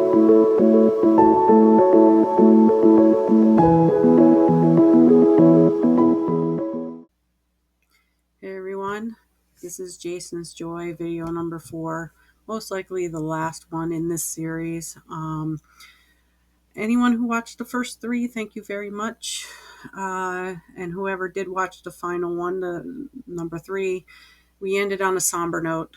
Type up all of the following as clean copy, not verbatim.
Hey everyone, this is Jason's Joy, video number 4, most likely the last one in this series. Anyone who watched the first 3, thank you very much. And whoever did watch the final one, the number 3, we ended on a somber note.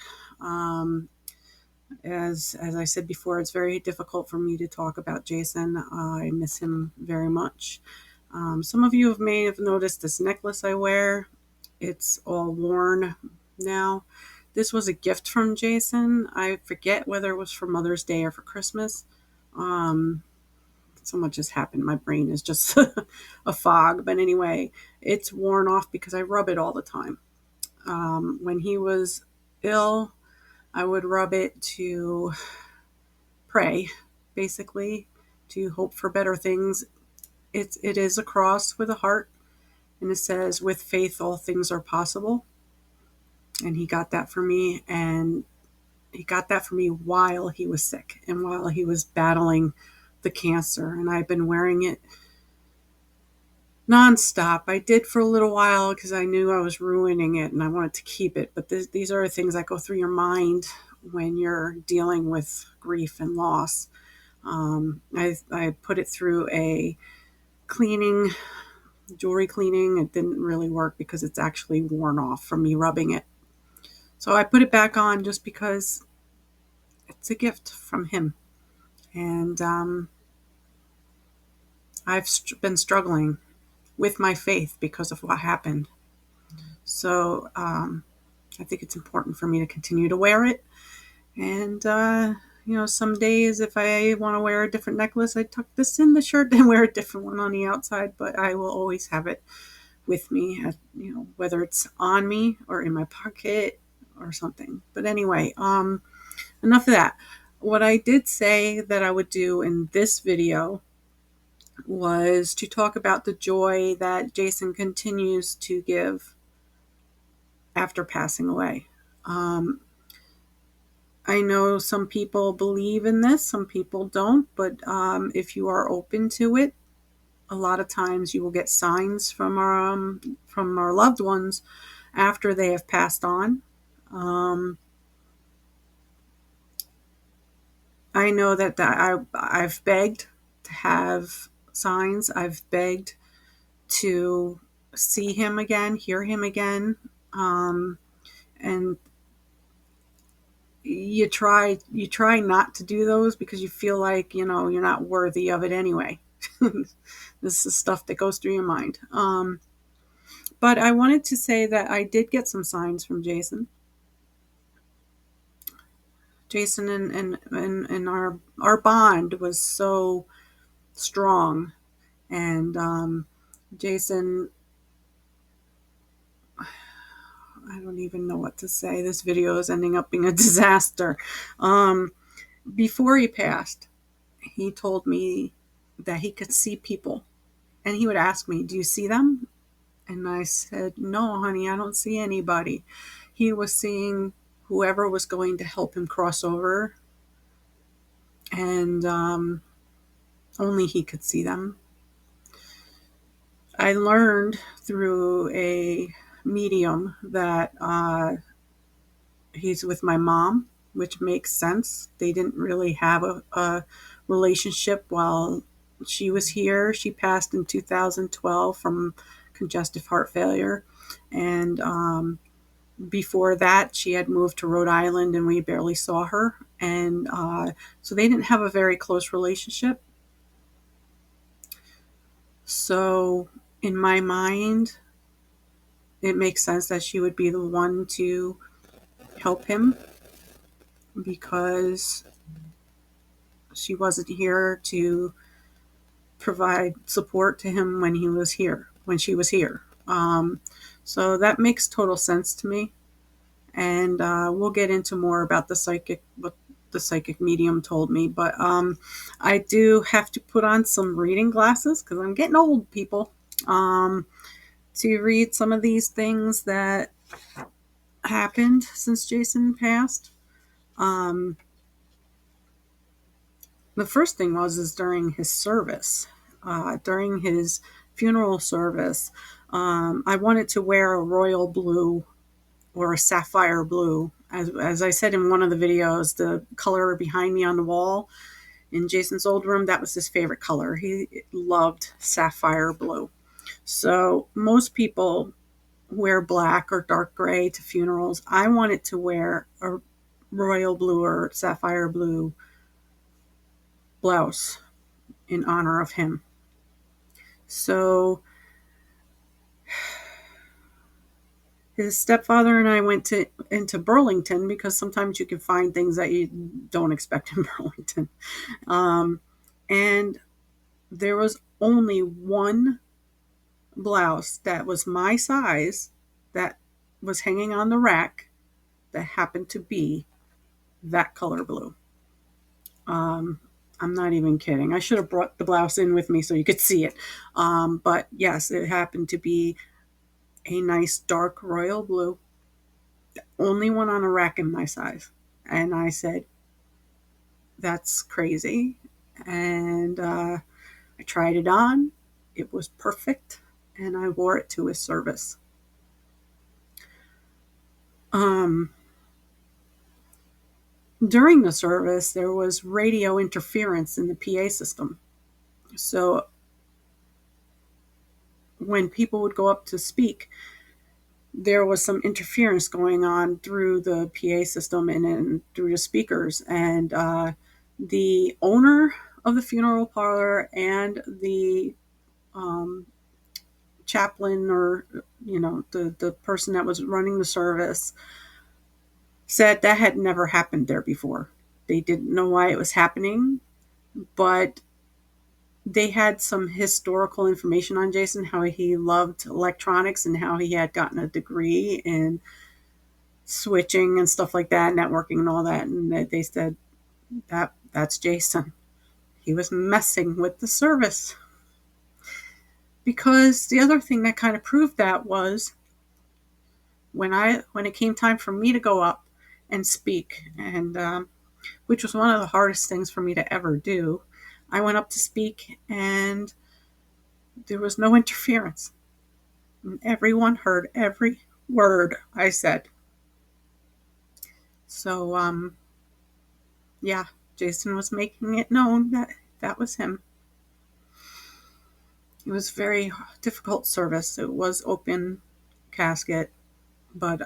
As I said before, it's very difficult for me to talk about Jason. I miss him very much. Some of you may have noticed this necklace I wear. It's all worn now. This was a gift from Jason. I forget whether it was for Mother's Day or for Christmas. So much has happened. My brain is just a fog. But anyway, it's worn off because I rub it all the time. When he was ill, I would rub it to pray, basically, to hope for better things. It is a cross with a heart, and it says, "With faith, all things are possible." And he got that for me, and he got that for me while he was sick and while he was battling the cancer. And I've been wearing it nonstop. I did for a little while because I knew I was ruining it and I wanted to keep it. But these are things that go through your mind when you're dealing with grief and loss. I put it through a jewelry cleaning. It didn't really work because it's actually worn off from me rubbing it. So I put it back on just because it's a gift from him. And I've been struggling with my faith because of what happened. So I think it's important for me to continue to wear it. And, some days if I want to wear a different necklace, I tuck this in the shirt and wear a different one on the outside. But I will always have it with me, whether it's on me or in my pocket or something. But anyway, enough of that. What I did say that I would do in this video was to talk about the joy that Jason continues to give after passing away. I know some people believe in this, some people don't, but if you are open to it, a lot of times you will get signs from our loved ones after they have passed on. I know that I've begged to have signs. I've begged to see him again, hear him again, and you try not to do those because you feel like you're not worthy of it anyway. This is stuff that goes through your mind. But I wanted to say that I did get some signs from Jason. Jason and our bond was so strong, and Jason, I don't even know what to say. This video is ending up being a disaster. Before he passed, he told me that he could see people, and he would ask me, "Do you see them?" And I said, "No, honey, I don't see anybody." He was seeing whoever was going to help him cross over, and only he could see them. I learned through a medium that he's with my mom, which makes sense. They didn't really have a relationship while she was here. She passed in 2012 from congestive heart failure. And before that, she had moved to Rhode Island and we barely saw her. And so they didn't have a very close relationship. So in my mind, it makes sense that she would be the one to help him because she wasn't here to provide support to him when she was here. So that makes total sense to me. And we'll get into more about what the psychic medium told me. But I do have to put on some reading glasses because I'm getting old, people, to read some of these things that happened since Jason passed. The first thing is during his service, during his funeral service, I wanted to wear a royal blue or a sapphire blue. As I said in one of the videos, the color behind me on the wall in Jason's old room, that was his favorite color. He loved sapphire blue. So most people wear black or dark gray to funerals. I wanted to wear a royal blue or sapphire blue blouse in honor of him. So his stepfather and I went into Burlington, because sometimes you can find things that you don't expect in Burlington. And there was only one blouse that was my size that was hanging on the rack that happened to be that color blue. I'm not even kidding. I should have brought the blouse in with me so you could see it. But yes, it happened to be a nice dark royal blue. The only one on a rack in my size. And I said, that's crazy. And I tried it on. It was perfect. And I wore it to his service. During the service, there was radio interference in the PA system. So when people would go up to speak, there was some interference going on through the PA system and through the speakers. And the owner of the funeral parlor and the chaplain, or the person that was running the service, said that had never happened there before. They didn't know why it was happening, but they had some historical information on Jason, how he loved electronics and how he had gotten a degree in switching and stuff like that, networking and all that. And they said that's Jason. He was messing with the service. Because the other thing that kind of proved that was when it came time for me to go up and speak, and which was one of the hardest things for me to ever do. I went up to speak, and there was no interference. And everyone heard every word I said. So, yeah, Jason was making it known that that was him. It was a very difficult service. It was open casket, but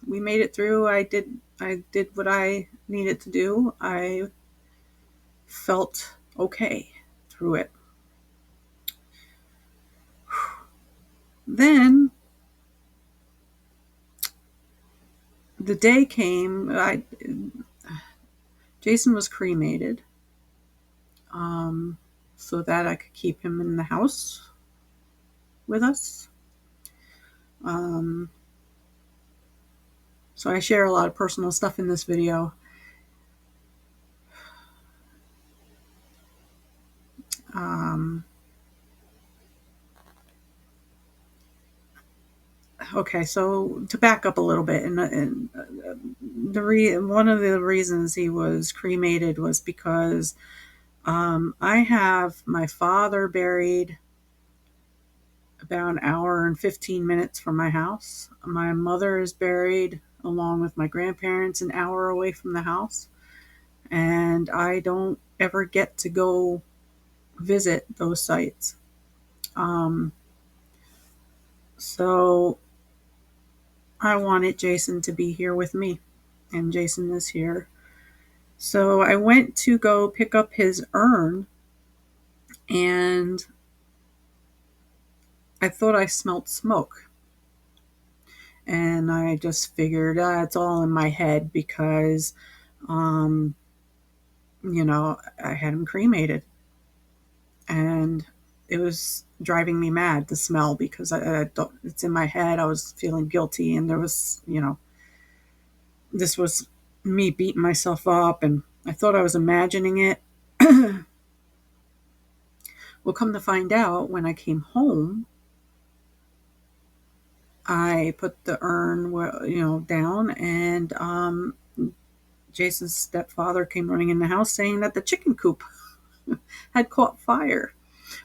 we made it through. I did what I needed to do. I felt okay through it. Then the day came. Jason was cremated, so that I could keep him in the house with us. So I share a lot of personal stuff in this video. Okay, so to back up a little bit, and one of the reasons he was cremated was because I have my father buried about an hour and 15 minutes from my house. My mother is buried along with my grandparents an hour away from the house. And I don't ever get to go visit those sites. So I wanted Jason to be here with me, and Jason is here. So I went to go pick up his urn, and I thought I smelled smoke. And I just figured, it's all in my head because, I had him cremated. And it was driving me mad, the smell, because it's in my head. I was feeling guilty, and there was, this was me beating myself up, and I thought I was imagining it. Well, come to find out, when I came home, I put the urn, down, and Jason's stepfather came running in the house saying that the chicken coop had caught fire.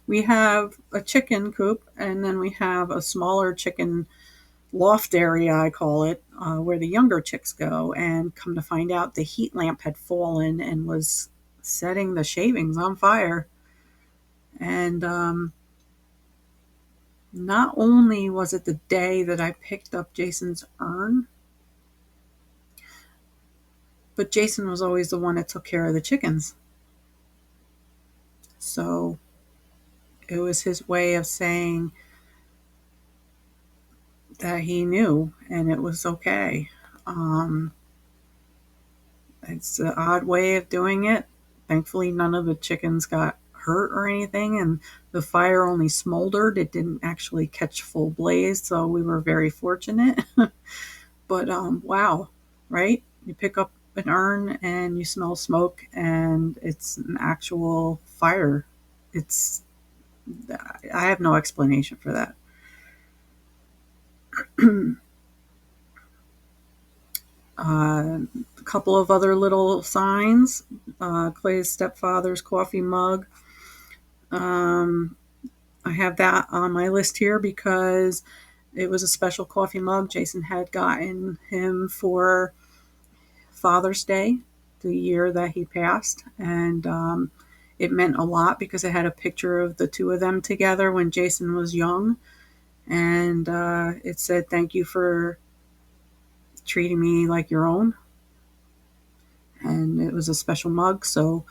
We have a chicken coop, and then we have a smaller chicken loft area, I call it, where the younger chicks go. And come to find out, the heat lamp had fallen and was setting the shavings on fire. And not only was it the day that I picked up Jason's urn, but Jason was always the one that took care of the chickens. So it was his way of saying that he knew and it was okay. It's an odd way of doing it. Thankfully, none of the chickens got hurt or anything, and the fire only smoldered. It didn't actually catch full blaze, so we were very fortunate. But wow, right? You pick up an urn and you smell smoke, and it's an actual fire. It's I have no explanation for that. A couple of other little signs. Clay's stepfather's coffee mug. Um, I have that on my list here because it was a special coffee mug Jason had gotten him for Father's Day, the year that he passed. And it meant a lot because it had a picture of the two of them together when Jason was young. And it said, "Thank you for treating me like your own." And it was a special mug. So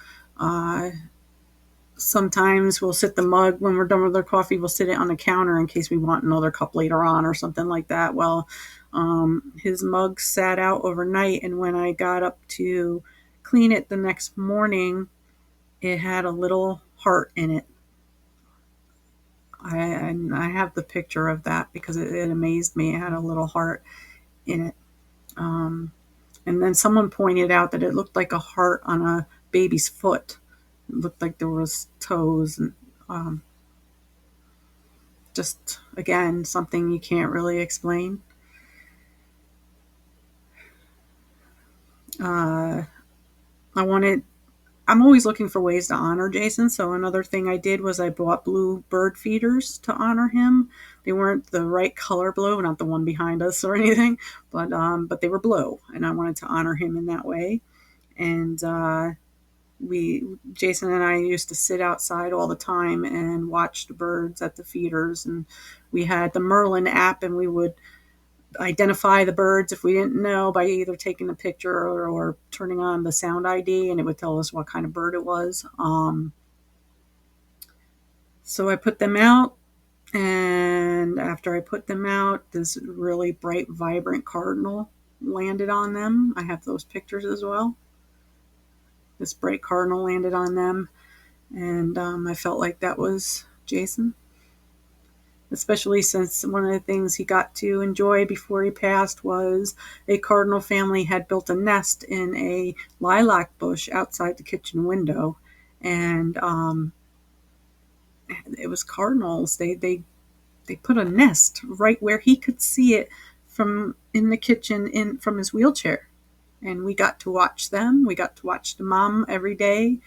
sometimes we'll sit the mug when we're done with our coffee, we'll sit it on the counter in case we want another cup later on or something like that. Well, his mug sat out overnight, and when I got up to clean it the next morning, it had a little heart in it. I have the picture of that because it amazed me. It had a little heart in it. And then someone pointed out that it looked like a heart on a baby's foot. It looked like there was toes, and just, again, something you can't really explain. I'm always looking for ways to honor Jason. So another thing I did was I bought blue bird feeders to honor him. They weren't the right color blue, not the one behind us or anything, but they were blue, and I wanted to honor him in that way. And Jason and I used to sit outside all the time and watch the birds at the feeders. And we had the Merlin app, and we would identify the birds if we didn't know by either taking a picture or turning on the sound ID, and it would tell us what kind of bird it was. So I put them out, and after I put them out, this really bright, vibrant cardinal landed on them. I have those pictures as well. This bright cardinal landed on them, and I felt like that was Jason. Especially since one of the things he got to enjoy before he passed was a cardinal family had built a nest in a lilac bush outside the kitchen window. And it was cardinals. They put a nest right where he could see it from in the kitchen from his wheelchair. And we got to watch them. We got to watch the mom every day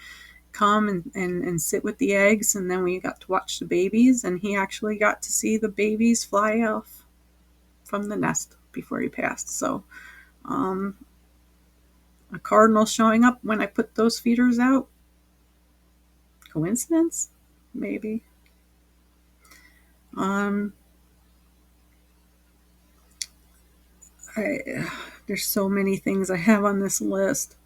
come and sit with the eggs, and then we got to watch the babies, and he actually got to see the babies fly off from the nest before he passed. So a cardinal showing up when I put those feeders out, coincidence? Maybe. There's so many things I have on this list,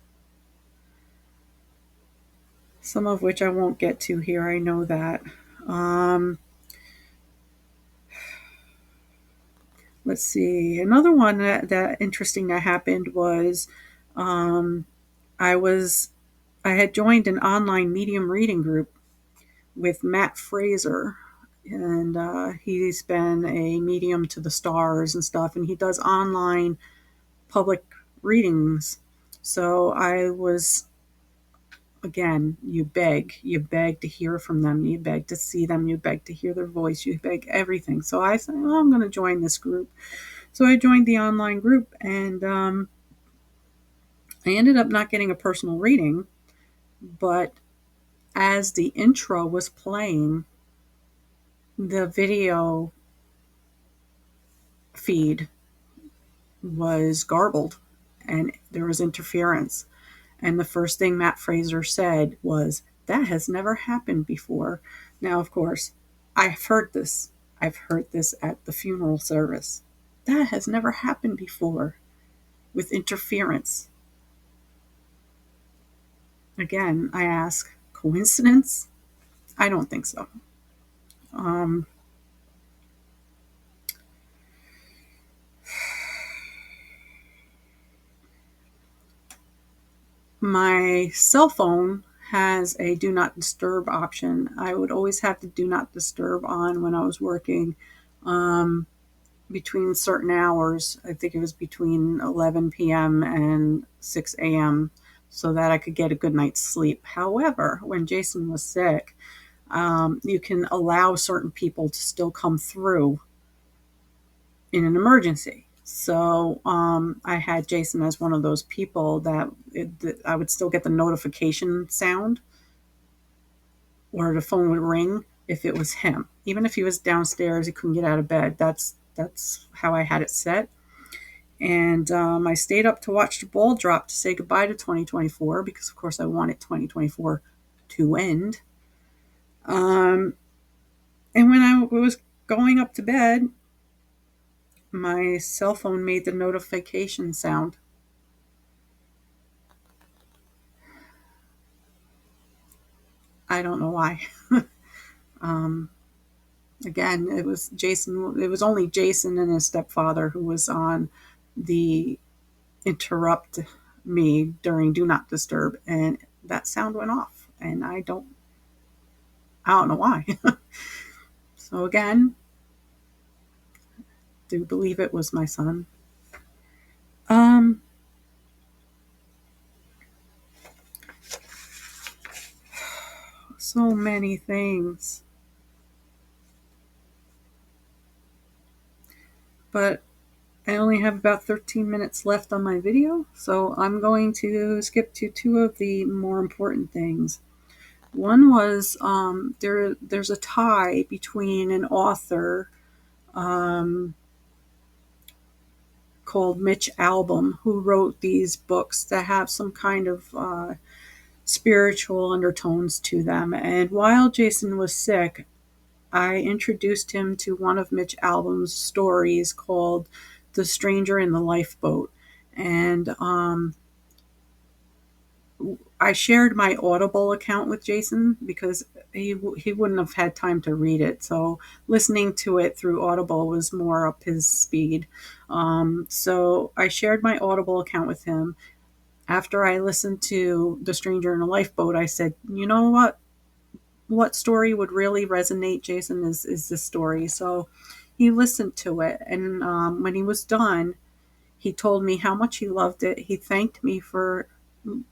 some of which I won't get to here, I know that. Let's see. Another one that interesting that happened was I had joined an online medium reading group with Matt Fraser, and he's been a medium to the stars and stuff, and he does online public readings. So I was, again, you beg to hear from them, you beg to see them, you beg to hear their voice, you beg everything. So I said, well, I'm going to join this group. So I joined the online group, and I ended up not getting a personal reading, but as the intro was playing, the video feed was garbled and there was interference. And the first thing Matt Fraser said was, "That has never happened before." Now, of course, I've heard this. I've heard this at the funeral service. That has never happened before with interference. Again, I ask, coincidence? I don't think so. Um, my cell phone has a do not disturb option. I would always have the do not disturb on when I was working between certain hours. I think it was between 11 p.m. and 6 a.m. so that I could get a good night's sleep. However, when Jason was sick, you can allow certain people to still come through in an emergency. So I had Jason as one of those people that I would still get the notification sound, or the phone would ring if it was him. Even if he was downstairs, he couldn't get out of bed. That's how I had it set. And I stayed up to watch the ball drop to say goodbye to 2024 because, of course, I wanted 2024 to end. And when I was going up to bed, my cell phone made the notification sound. I don't know why. Again, it was Jason. It was only Jason and his stepfather who was on the interrupt me during Do Not Disturb, and that sound went off, and I don't know why. So again, do believe it was my son. So many things. But I only have about 13 minutes left on my video, so I'm going to skip to two of the more important things. One was there's a tie between an author called Mitch Albom, who wrote these books that have some kind of spiritual undertones to them. And while Jason was sick, I introduced him to one of Mitch Albom's stories called The Stranger in the Lifeboat. And I shared my Audible account with Jason because he wouldn't have had time to read it. So listening to it through Audible was more up his speed. So I shared my Audible account with him. After I listened to The Stranger in a Lifeboat, I said, you know what? What story would really resonate, Jason, is this story. So he listened to it. And when he was done, he told me how much he loved it. He thanked me for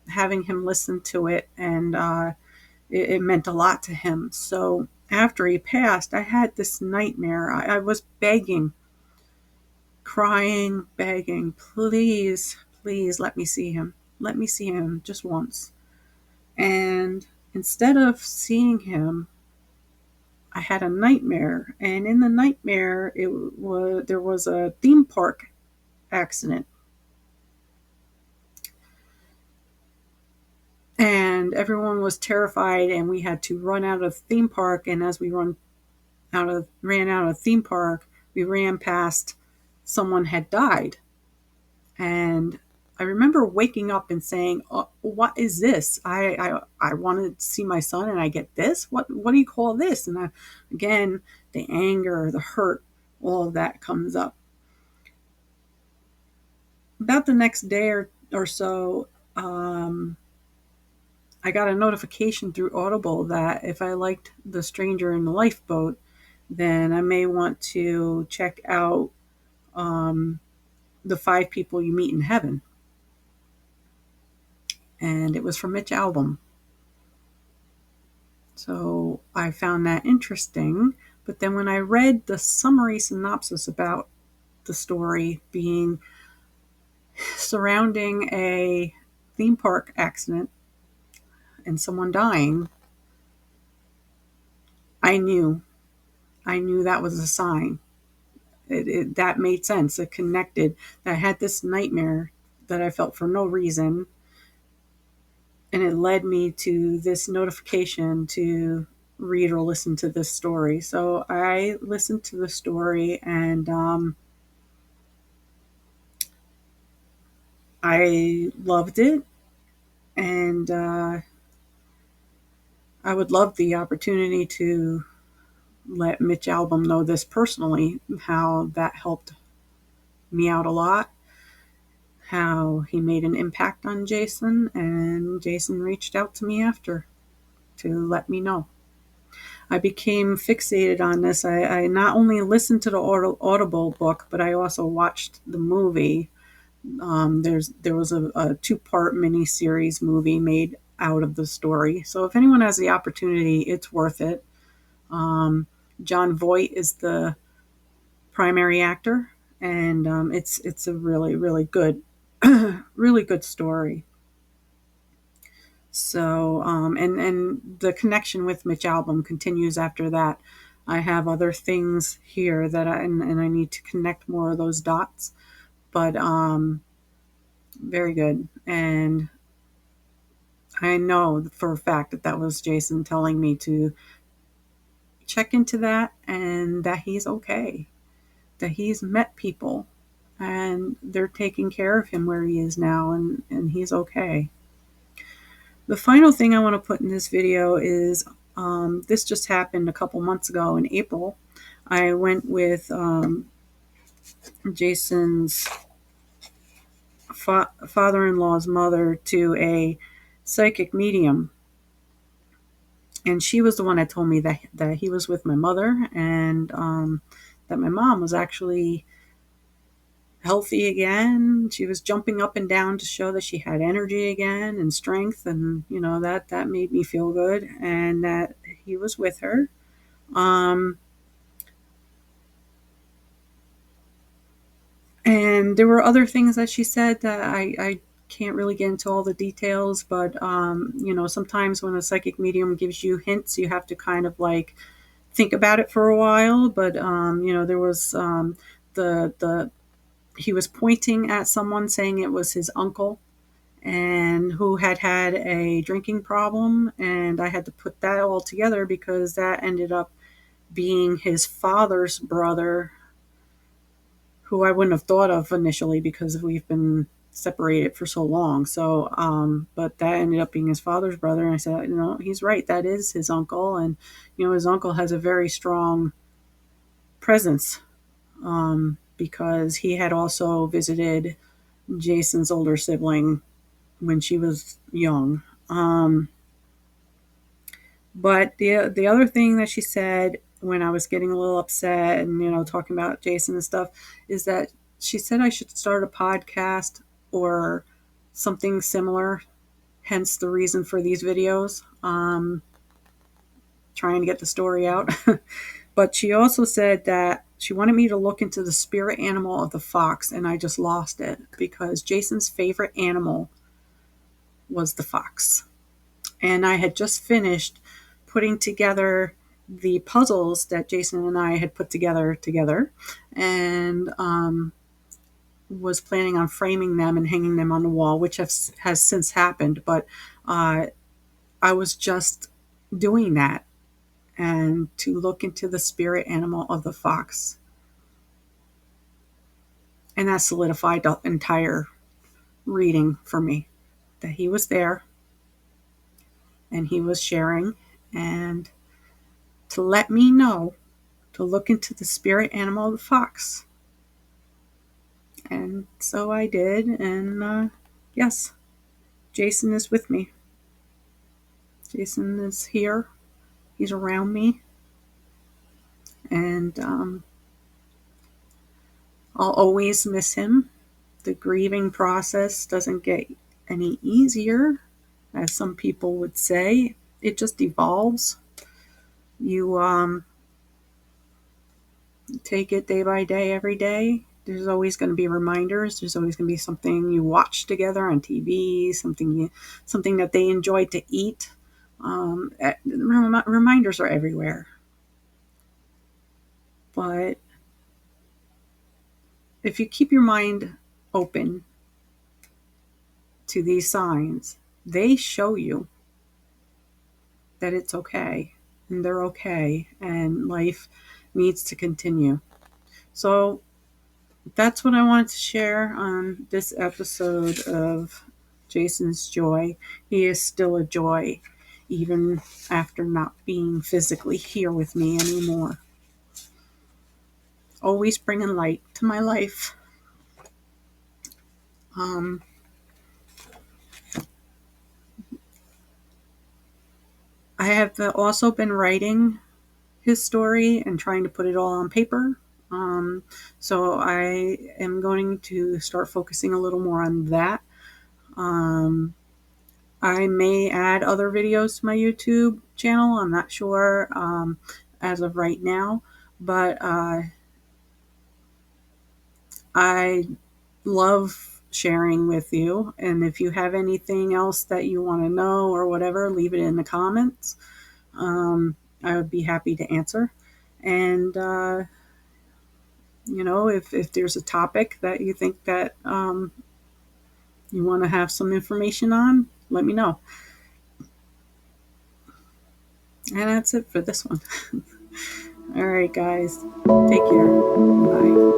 having him listen to it, and it meant a lot to him. So after he passed, I had this nightmare. I was begging, crying, begging, please, please let me see him. Let me see him just once. And instead of seeing him, I had a nightmare. And in the nightmare, there was a theme park accident. And everyone was terrified, and we had to run out of the theme park. And as we ran out of the theme park, we ran past someone had died. And I remember waking up and saying, oh, "What is this? I wanted to see my son, and I get this. What do you call this?" And again, the anger, the hurt, all of that comes up. About the next day or so, I got a notification through Audible that if I liked The Stranger in the Lifeboat, then I may want to check out The 5 People You Meet in Heaven. And it was from Mitch Albom. So I found that interesting. But then when I read the summary synopsis about the story being surrounding a theme park accident and someone dying, I knew that was a sign. That made sense. It connected. I had this nightmare that I felt for no reason, and it led me to this notification to read or listen to this story. So I listened to the story, and I loved it. And I would love the opportunity to let Mitch Albom know this personally, how that helped me out a lot, how he made an impact on Jason, and Jason reached out to me after to let me know. I became fixated on this. I not only listened to the Audible book, but I also watched the movie. There was a two-part mini-series movie made out of the story. So if anyone has the opportunity, it's worth it. Jon Voight is the primary actor, and it's a really, really good, really good story. So and the connection with Mitch Albom continues after that. I have other things here that and I need to connect more of those dots, but very good. And I know for a fact that that was Jason telling me to check into that, and that he's okay, that he's met people and they're taking care of him where he is now, and he's okay. The final thing I want to put in this video is this just happened a couple months ago in April. I went with Jason's father-in-law's mother to a psychic medium, and she was the one that told me that he was with my mother, and that my mom was actually healthy again. She was jumping up and down to show that she had energy again and strength, and that made me feel good, and that he was with her. And there were other things that she said that I can't really get into all the details, but sometimes when a psychic medium gives you hints, you have to kind of like think about it for a while. But there was the he was pointing at someone, saying it was his uncle, and who had had a drinking problem, and I had to put that all together because that ended up being his father's brother, who I wouldn't have thought of initially because we've been separated for so long. So, but that ended up being his father's brother. And I said, he's right. That is his uncle. And, his uncle has a very strong presence, because he had also visited Jason's older sibling when she was young. But the other thing that she said when I was getting a little upset and talking about Jason and stuff is that she said I should start a podcast or something similar. Hence the reason for these videos, trying to get the story out. But she also said that she wanted me to look into the spirit animal of the fox, and I just lost it because Jason's favorite animal was the fox. And I had just finished putting together the puzzles that Jason and I had put together, and was planning on framing them and hanging them on the wall, which has since happened. But I was just doing that, and to look into the spirit animal of the fox. And that solidified the entire reading for me, that he was there and he was sharing, and to let me know to look into the spirit animal of the fox. And so I did, and yes, Jason is with me. Jason is here. He's around me. And I'll always miss him. The grieving process doesn't get any easier, as some people would say. It just evolves. You take it day by day, every day, There's always going to be reminders. There's always going to be something you watch together on TV, something that they enjoy to eat. Reminders are everywhere. But if you keep your mind open to these signs, they show you that it's okay and they're okay and life needs to continue. So that's what I wanted to share on this episode of Jason's Joy. He is still a joy, even after not being physically here with me anymore. Always bringing light to my life. I have also been writing his story and trying to put it all on paper. So I am going to start focusing a little more on that. I may add other videos to my YouTube channel. I'm not sure as of right now, but I love sharing with you. And if you have anything else that you want to know or whatever, leave it in the comments. I would be happy to answer. And if there's a topic that you think that you want to have some information on, let me know. And that's it for this one. All right, guys. Take care. Bye.